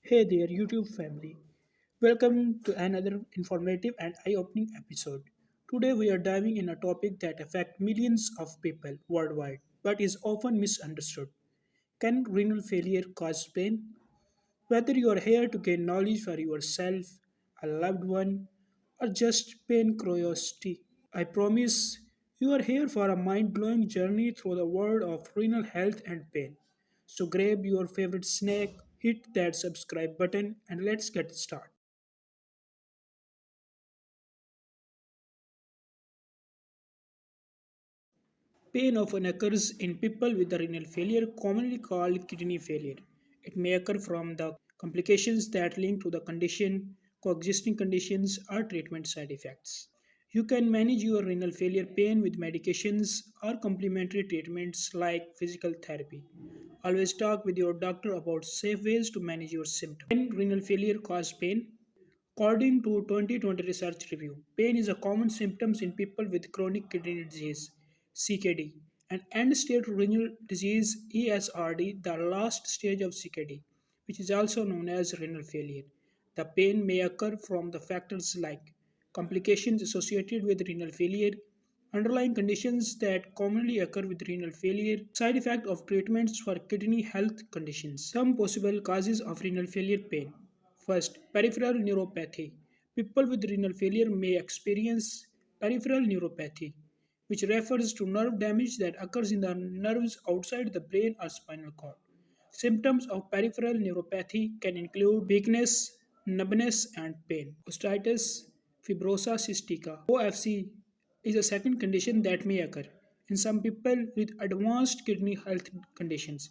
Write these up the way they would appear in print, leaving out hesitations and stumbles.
Hey there, YouTube family. Welcome to another informative and eye opening episode. Today, we are diving in a topic that affects millions of people worldwide but is often misunderstood. Can renal failure cause pain? Whether you are here to gain knowledge for yourself, a loved one, or just pain curiosity, I promise you are here for a mind blowing journey through the world of renal health and pain. So grab your favorite snack, hit that subscribe button, and let's get started. Pain often occurs in people with renal failure, commonly called kidney failure. It may occur from the complications that link to the condition, coexisting conditions, or treatment side effects. You can manage your renal failure pain with medications or complementary treatments like physical therapy. Always talk with your doctor about safe ways to manage your symptoms. Can renal failure cause pain? According to 2020 research review, pain is a common symptom in people with chronic kidney disease (CKD) and end-stage renal disease (ESRD), the last stage of CKD, which is also known as renal failure. The pain may occur from the factors like complications associated with renal failure, underlying conditions that commonly occur with renal failure, side effect of treatments for kidney health conditions. Some possible causes of renal failure pain. First, peripheral neuropathy. People with renal failure may experience peripheral neuropathy, which refers to nerve damage that occurs in the nerves outside the brain or spinal cord. Symptoms of peripheral neuropathy can include weakness, numbness, and pain. Osteitis fibrosa cystica (OFC) is a second condition that may occur in some people with advanced kidney health conditions.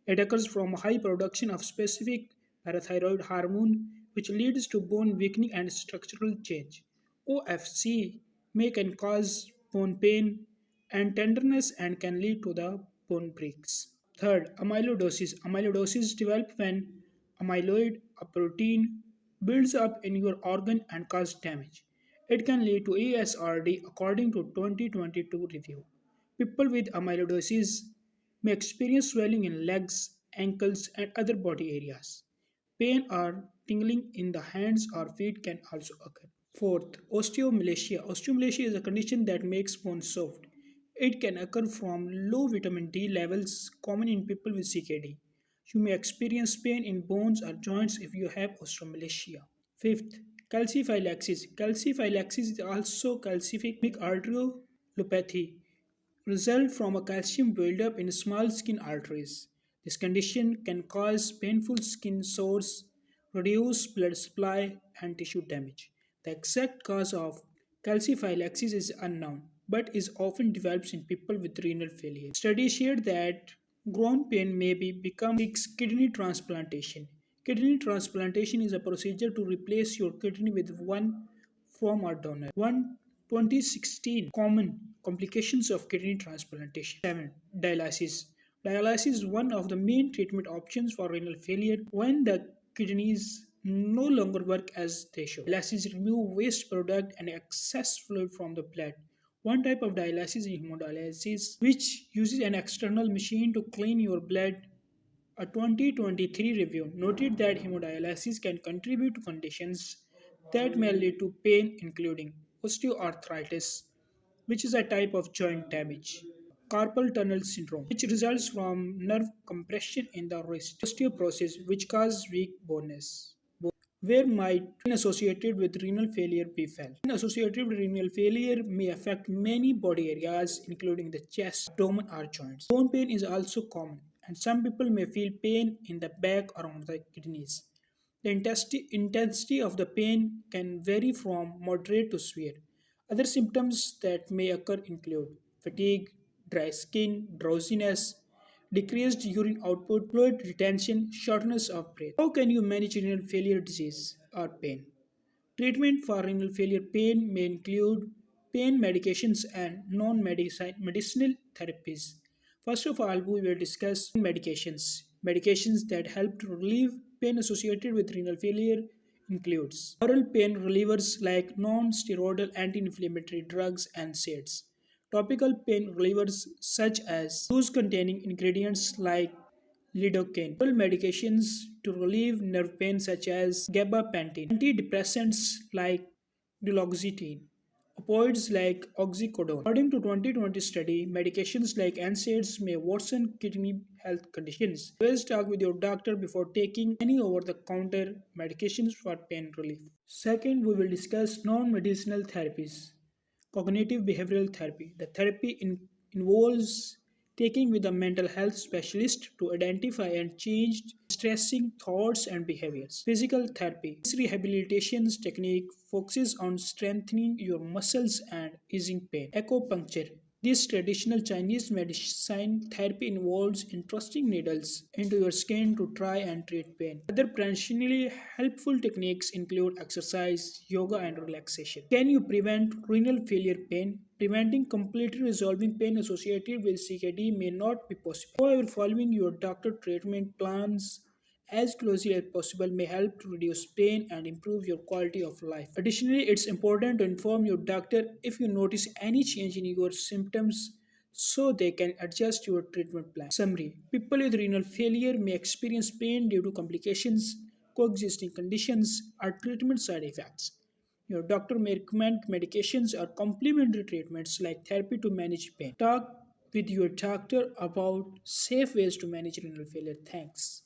It occurs from high production of specific parathyroid hormone, which leads to bone weakening and structural change. OFC may can cause bone pain and tenderness and can lead to the bone breaks. Third, amyloidosis. Amyloidosis develops when amyloid, a protein, builds up in your organ and causes damage. It can lead to ESRD according to 2022 review. People with amyloidosis may experience swelling in legs, ankles, and other body areas. Pain or tingling in the hands or feet can also occur. Fourth, osteomalacia. Osteomalacia is a condition that makes bones soft. It can occur from low vitamin D levels common in people with CKD. You may experience pain in bones or joints if you have osteomalacia. Fifth, calciphylaxis. Calciphylaxis is also calcific arteriolopathy, result from a calcium buildup in small skin arteries. This condition can cause painful skin sores, reduce blood supply, and tissue damage. The exact cause of calciphylaxis is unknown, but is often developed in people with renal failure. Studies shared that groin pain may become kidney transplantation. Kidney transplantation is a procedure to replace your kidney with one from a donor. 2016 common complications of kidney transplantation. 7. Dialysis. Dialysis is one of the main treatment options for renal failure when the kidneys no longer work as they should. Dialysis remove waste product and excess fluid from the blood. One type of dialysis is hemodialysis, which uses an external machine to clean your blood. A 2023 review noted that hemodialysis can contribute to conditions that may lead to pain, including osteoarthritis, which is a type of joint damage, carpal tunnel syndrome, which results from nerve compression in the wrist, osteoporosis, which causes weak bones. Where might pain associated with renal failure be felt? Pain associated with renal failure may affect many body areas, including the chest, abdomen, or joints. Bone pain is also common, and some people may feel pain in the back around the kidneys. The intensity of the pain can vary from moderate to severe. Other symptoms that may occur include fatigue, dry skin, drowsiness, decreased urine output, fluid retention, shortness of breath. How can you manage renal failure disease or pain? Treatment for renal failure pain may include pain medications and non medicinal therapies. First of all, we will discuss medications. Medications that help to relieve pain associated with renal failure includes oral pain relievers like non-steroidal anti-inflammatory drugs and NSAIDs. Topical pain relievers such as those containing ingredients like lidocaine. Oral medications to relieve nerve pain such as gabapentin. Antidepressants like duloxetine. Opioids like oxycodone. According to 2020 study, medications like NSAIDs may worsen kidney health conditions. Always talk with your doctor before taking any over-the-counter medications for pain relief. Second, we will discuss non-medicinal therapies. Cognitive behavioral therapy. The involves taking with a mental health specialist to identify and change stressing thoughts and behaviors. Physical therapy. This rehabilitation technique focuses on strengthening your muscles and easing pain. Acupuncture. This traditional Chinese medicine therapy involves entrusting needles into your skin to try and treat pain. Other potentially helpful techniques include exercise, yoga, and relaxation. Can you prevent renal failure pain? Preventing completely resolving pain associated with CKD may not be possible. However, following your doctor treatment plans as closely as possible may help to reduce pain and improve your quality of life. Additionally, it's important to inform your doctor if you notice any change in your symptoms so they can adjust your treatment plan. Summary. People with renal failure may experience pain due to complications, coexisting conditions, or treatment side effects. Your doctor may recommend medications or complementary treatments like therapy to manage pain. Talk with your doctor about safe ways to manage renal failure. Thanks.